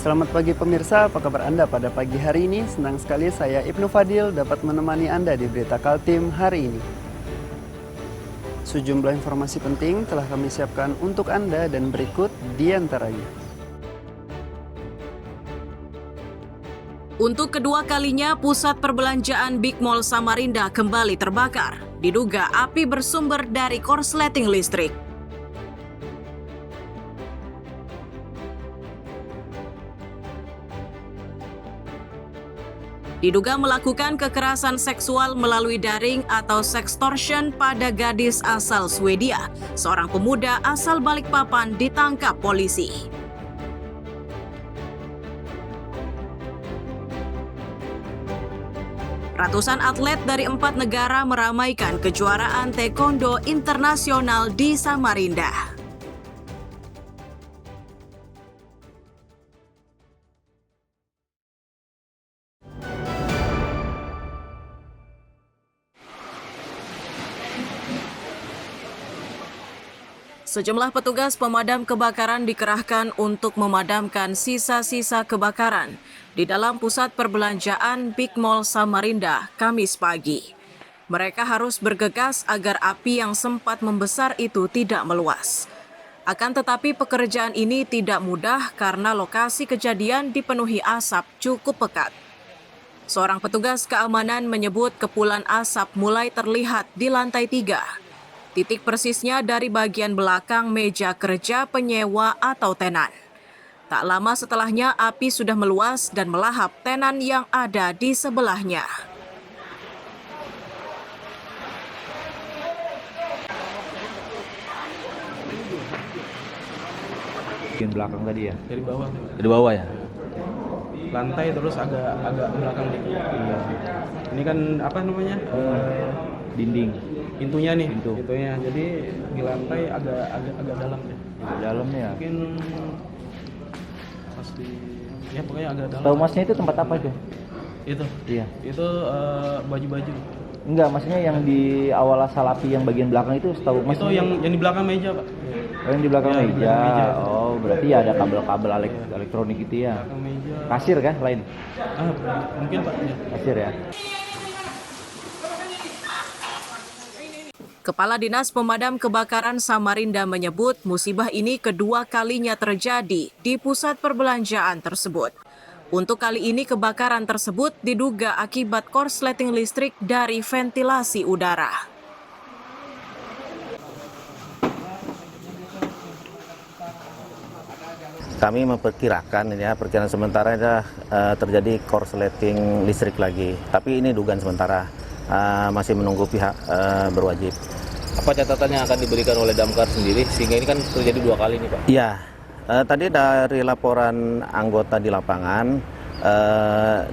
Selamat pagi pemirsa, apa kabar Anda pada pagi hari ini? Senang sekali saya Ibnu Fadil dapat menemani Anda di Berita Kaltim hari ini. Sejumlah informasi penting telah kami siapkan untuk Anda dan berikut diantaranya. Untuk kedua kalinya, pusat perbelanjaan Big Mall Samarinda kembali terbakar. Diduga api bersumber dari korsleting listrik. Diduga melakukan kekerasan seksual melalui daring atau sextortion pada gadis asal Swedia. Seorang pemuda asal Balikpapan ditangkap polisi. Ratusan atlet dari 4 negara meramaikan kejuaraan taekwondo internasional di Samarinda. Sejumlah petugas pemadam kebakaran dikerahkan untuk memadamkan sisa-sisa kebakaran di dalam pusat perbelanjaan Big Mall Samarinda Kamis pagi. Mereka harus bergegas agar api yang sempat membesar itu tidak meluas. Akan tetapi pekerjaan ini tidak mudah karena lokasi kejadian dipenuhi asap cukup pekat. Seorang petugas keamanan menyebut kepulan asap mulai terlihat di lantai 3. Titik persisnya dari bagian belakang meja kerja penyewa atau tenan. Tak lama setelahnya api sudah meluas dan melahap tenan yang ada di sebelahnya. Bagian belakang tadi ya? Dari bawah, Dari bawah ya? lantai terus agak belakang dikit. Iya. Ini kan apa namanya, Dinding. pintunya nih, Pintu. pintunya. Jadi di lantai agak dalam deh. Di dalamnya ya? Mungkin pas di, ya pokoknya agak dalam. Tahu masnya itu tempat apa itu? Itu, Iya. itu baju-baju. Enggak, maksudnya yang di awal salapi yang bagian belakang itu setahu mas. Itu yang di belakang meja, Pak. Oh, yang di belakang Ya, di meja. belakang meja. Oh, berarti ya ada kabel-kabel elektronik gitu ya. Belakang meja. Kasir kah lain? Mungkin Pak. Ya. Kasir ya. Kepala Dinas Pemadam Kebakaran Samarinda menyebut musibah ini kedua kalinya terjadi di pusat perbelanjaan tersebut. Untuk kali ini kebakaran tersebut diduga akibat korsleting listrik dari ventilasi udara. Kami memperkirakan ya, perkiraan sementara terjadi korsleting listrik lagi. Tapi ini dugaan sementara, masih menunggu pihak berwajib. Apa catatan yang akan diberikan oleh Damkar sendiri sehingga ini kan terjadi 2 kali nih Pak? Iya, tadi dari laporan anggota di lapangan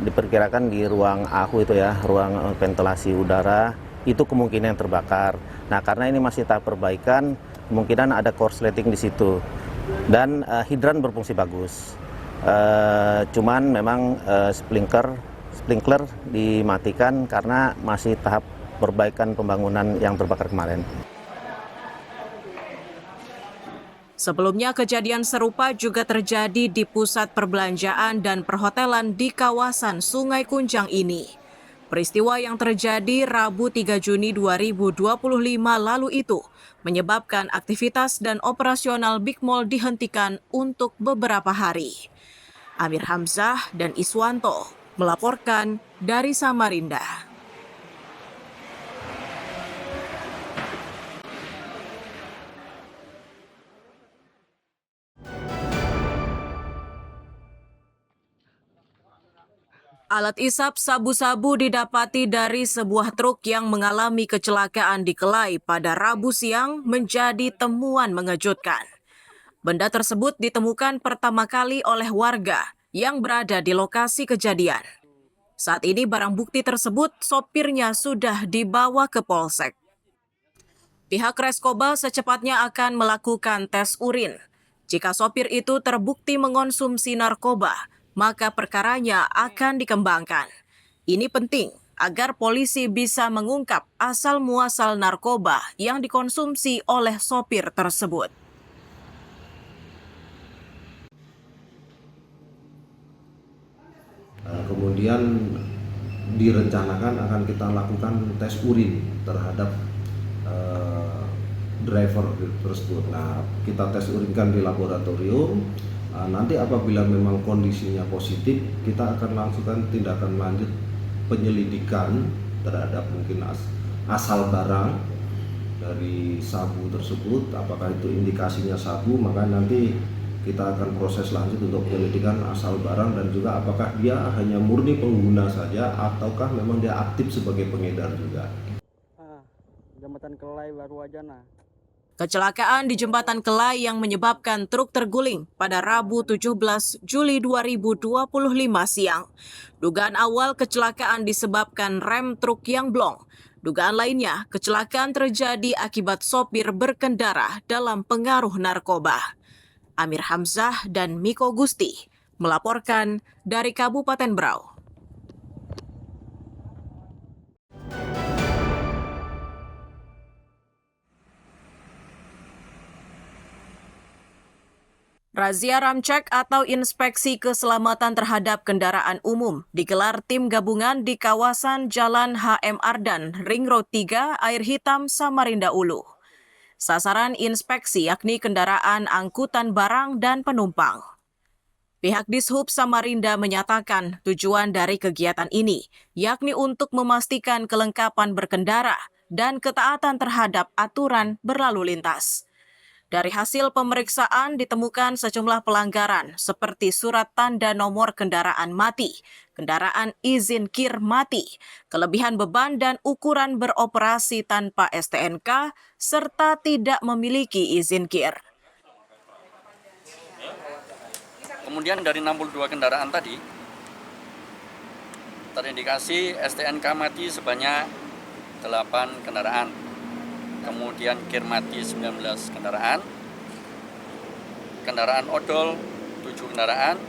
diperkirakan di ruang AHU itu ya, ruang ventilasi udara itu kemungkinan yang terbakar. Nah, karena ini masih tahap perbaikan, kemungkinan ada korsleting di situ. Dan hidran berfungsi bagus. Cuman memang sprinkler dimatikan karena masih tahap perbaikan pembangunan yang terbakar kemarin. Sebelumnya kejadian serupa juga terjadi di pusat perbelanjaan dan perhotelan di kawasan Sungai Kunjang ini. Peristiwa yang terjadi Rabu 3 Juni 2025 lalu itu menyebabkan aktivitas dan operasional Big Mall dihentikan untuk beberapa hari. Amir Hamzah dan Iswanto melaporkan dari Samarinda. Alat isap sabu-sabu didapati dari sebuah truk yang mengalami kecelakaan di Kelai pada Rabu siang menjadi temuan mengejutkan. Benda tersebut ditemukan pertama kali oleh warga yang berada di lokasi kejadian. Saat ini barang bukti tersebut sopirnya sudah dibawa ke Polsek. Pihak Reskoba secepatnya akan melakukan tes urin. Jika sopir itu terbukti mengonsumsi narkoba, maka perkaranya akan dikembangkan. Ini penting agar polisi bisa mengungkap asal-muasal narkoba yang dikonsumsi oleh sopir tersebut. Kemudian direncanakan akan kita lakukan tes urin terhadap driver tersebut. Nah, kita tes urinkan di laboratorium. Nanti apabila memang kondisinya positif, kita akan langsungkan tindakan lanjut penyelidikan terhadap mungkin asal barang dari sabu tersebut. Apakah itu indikasinya sabu, maka nanti kita akan proses lanjut untuk penyelidikan asal barang dan juga apakah dia hanya murni pengguna saja ataukah memang dia aktif sebagai pengedar juga. Jembatan Kelai baru aja nah. Kecelakaan di Jembatan Kelai yang menyebabkan truk terguling pada Rabu 17 Juli 2025 siang. Dugaan awal kecelakaan disebabkan rem truk yang blong. Dugaan lainnya, kecelakaan terjadi akibat sopir berkendara dalam pengaruh narkoba. Amir Hamzah dan Miko Gusti melaporkan dari Kabupaten Berau. Razia ramcek atau inspeksi keselamatan terhadap kendaraan umum digelar tim gabungan di kawasan Jalan HM Ardan, Ring Road 3, Air Hitam, Samarinda Ulu. Sasaran inspeksi yakni kendaraan angkutan barang dan penumpang. Pihak Dishub Samarinda menyatakan tujuan dari kegiatan ini yakni untuk memastikan kelengkapan berkendara dan ketaatan terhadap aturan berlalu lintas. Dari hasil pemeriksaan ditemukan sejumlah pelanggaran seperti surat tanda nomor kendaraan mati, kendaraan izin kir mati, kelebihan beban dan ukuran beroperasi tanpa STNK, serta tidak memiliki izin kir. Kemudian dari 62 kendaraan tadi, terindikasi STNK mati sebanyak 8 kendaraan. Kemudian kir mati 19 kendaraan, kendaraan odol 7 kendaraan,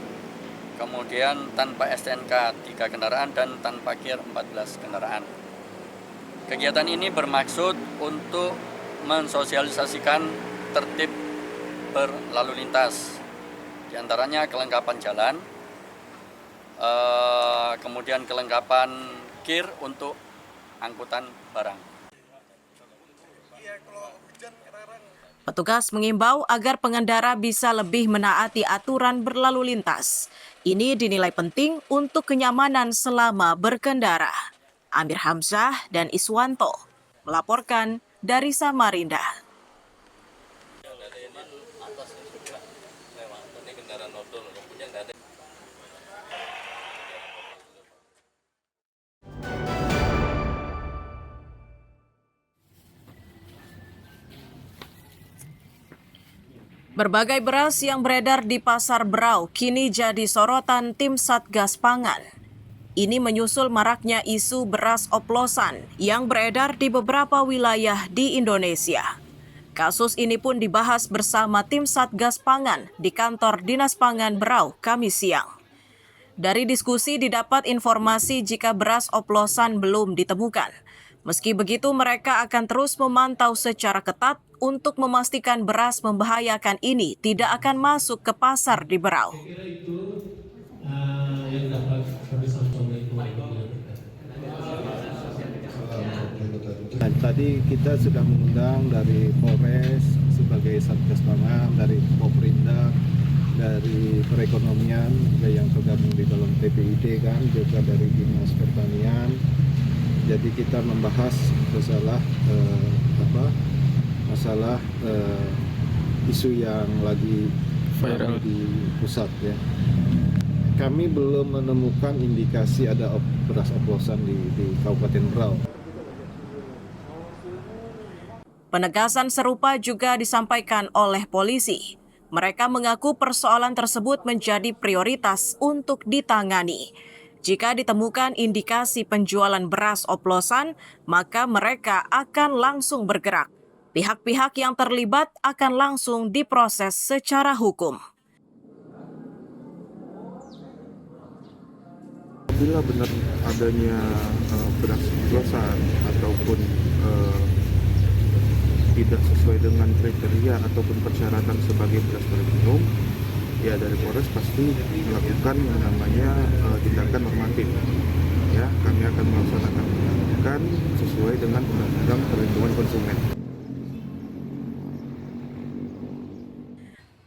kemudian tanpa STNK 3 kendaraan dan tanpa kir 14 kendaraan. Kegiatan ini bermaksud untuk mensosialisasikan tertib berlalu lintas, di antaranya kelengkapan jalan, kemudian kelengkapan kir untuk angkutan barang. Petugas mengimbau agar pengendara bisa lebih menaati aturan berlalu lintas. Ini dinilai penting untuk kenyamanan selama berkendara. Amir Hamzah dan Iswanto melaporkan dari Samarinda. Berbagai beras yang beredar di Pasar Berau kini jadi sorotan tim Satgas Pangan. Ini menyusul maraknya isu beras oplosan yang beredar di beberapa wilayah di Indonesia. Kasus ini pun dibahas bersama tim Satgas Pangan di kantor Dinas Pangan Berau Kamis siang. Dari diskusi didapat informasi jika beras oplosan belum ditemukan. Meski begitu, mereka akan terus memantau secara ketat untuk memastikan beras membahayakan ini tidak akan masuk ke pasar di Berau. Tadi kita sudah mengundang dari Polres sebagai Satgas Pangan, dari Poperindak, dari perekonomian yang tergabung di dalam TPID kan, juga dari Dinas Pertanian. Jadi kita membahas masalah isu yang lagi viral di pusat ya. Kami belum menemukan indikasi ada beras oplosan di Kabupaten Berau. Penegasan serupa juga disampaikan oleh polisi. Mereka mengaku persoalan tersebut menjadi prioritas untuk ditangani. Jika ditemukan indikasi penjualan beras oplosan, maka mereka akan langsung bergerak. Pihak-pihak yang terlibat akan langsung diproses secara hukum. Bila benar adanya beras oplosan ataupun tidak sesuai dengan kriteria ataupun persyaratan sebagai beras premium, ya ya dari Polres pasti melakukan yang namanya tindakan normatif. Ya, kami akan melaksanakan tindakan sesuai dengan Undang-Undang Perlindungan Konsumen.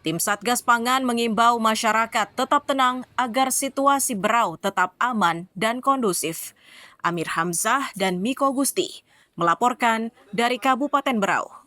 Tim Satgas Pangan mengimbau masyarakat tetap tenang agar situasi Berau tetap aman dan kondusif. Amir Hamzah dan Miko Gusti melaporkan dari Kabupaten Berau.